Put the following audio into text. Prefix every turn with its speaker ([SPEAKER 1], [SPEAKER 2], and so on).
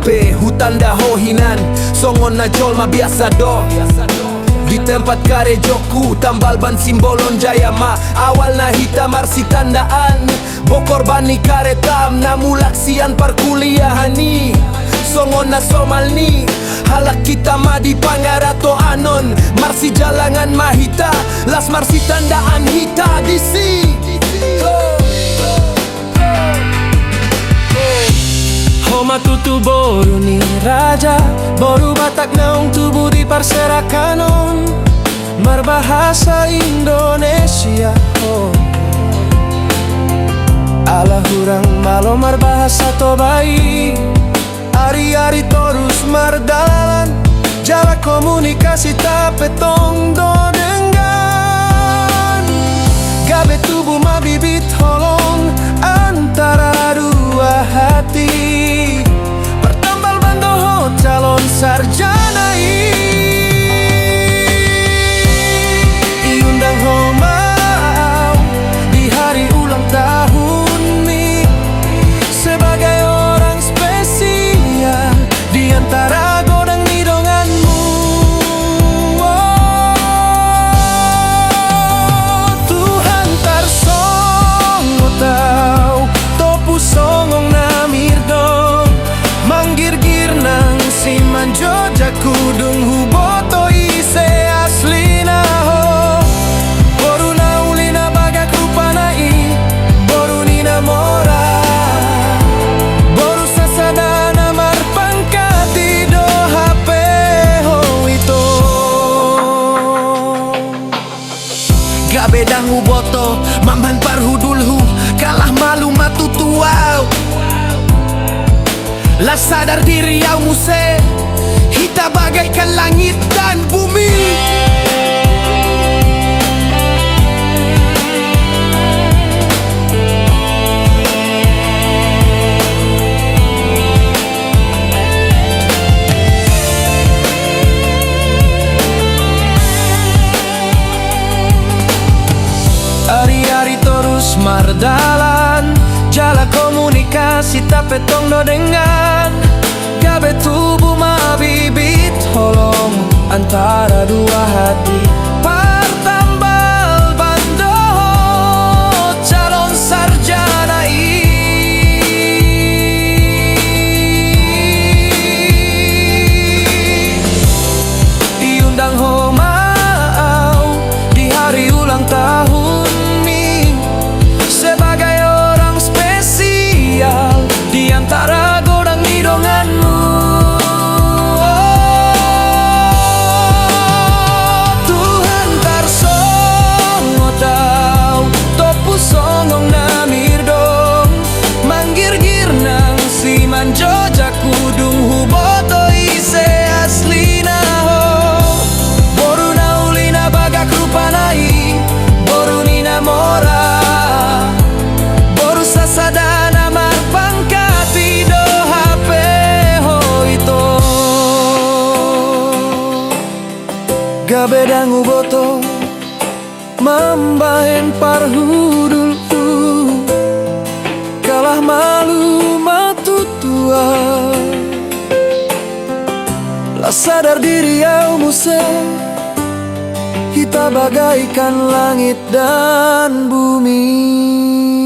[SPEAKER 1] pe hutan dahohinan songon na jolma biasa do. Di tempat karejoku tambal ban simbolon jaya ma awal na hitam arsi tandaan bokor bani karetam na mulaksian perkuliahani songon na somal ni halak kita ma di pangarato anon marsi jalangan mahita las marsi tandaan hita disi.
[SPEAKER 2] Homa tutu boru ni raja boru batak naung tubuh di parserakanon berbahasa Indonesia. Ala hurang malo berbahasa tobai ari-ari terus mardalan jalan komunikasi tapi tong do dengan gabe tubuh ma bibit holong antara dua hati pertambal bandoho calon sarjana iundang homau di hari ulang tahun ni sebagai orang spesial di antara godang nidonganmu. Tuhan tarsongo tau topu songong namir dong manggir-gir nang si manjo jakudung huboto ise asli naho boru naulina bagak rupanai boru nina mora boru sasadana marpangkati do HP ho ito gak bedang huboto mamban parhudulhu kalah malu matutuau lah sadar diri au muse hita bagaikan langit dan bumi. Hari-hari terus mardalan jala komunikasi tapi tong do dengan gabe tubuh ma bibit holong antara dua hati partambal bando calon sarjana diundang homau di hari ulang tahun ni sebagai orang spesial di antara godang nidonganmu. Tuhan tarsongo tau topu songong namir dong manggir-gir nang si manjo jakudung huboto ise asli naho boru naulina bagak rupanai boru nina mora boru sasadana marpangkati do HP ho ito gabedang uboto mambahen parhudulku kalah malu matutua lah sadar diri au muse hita bagaikan langit dan bumi.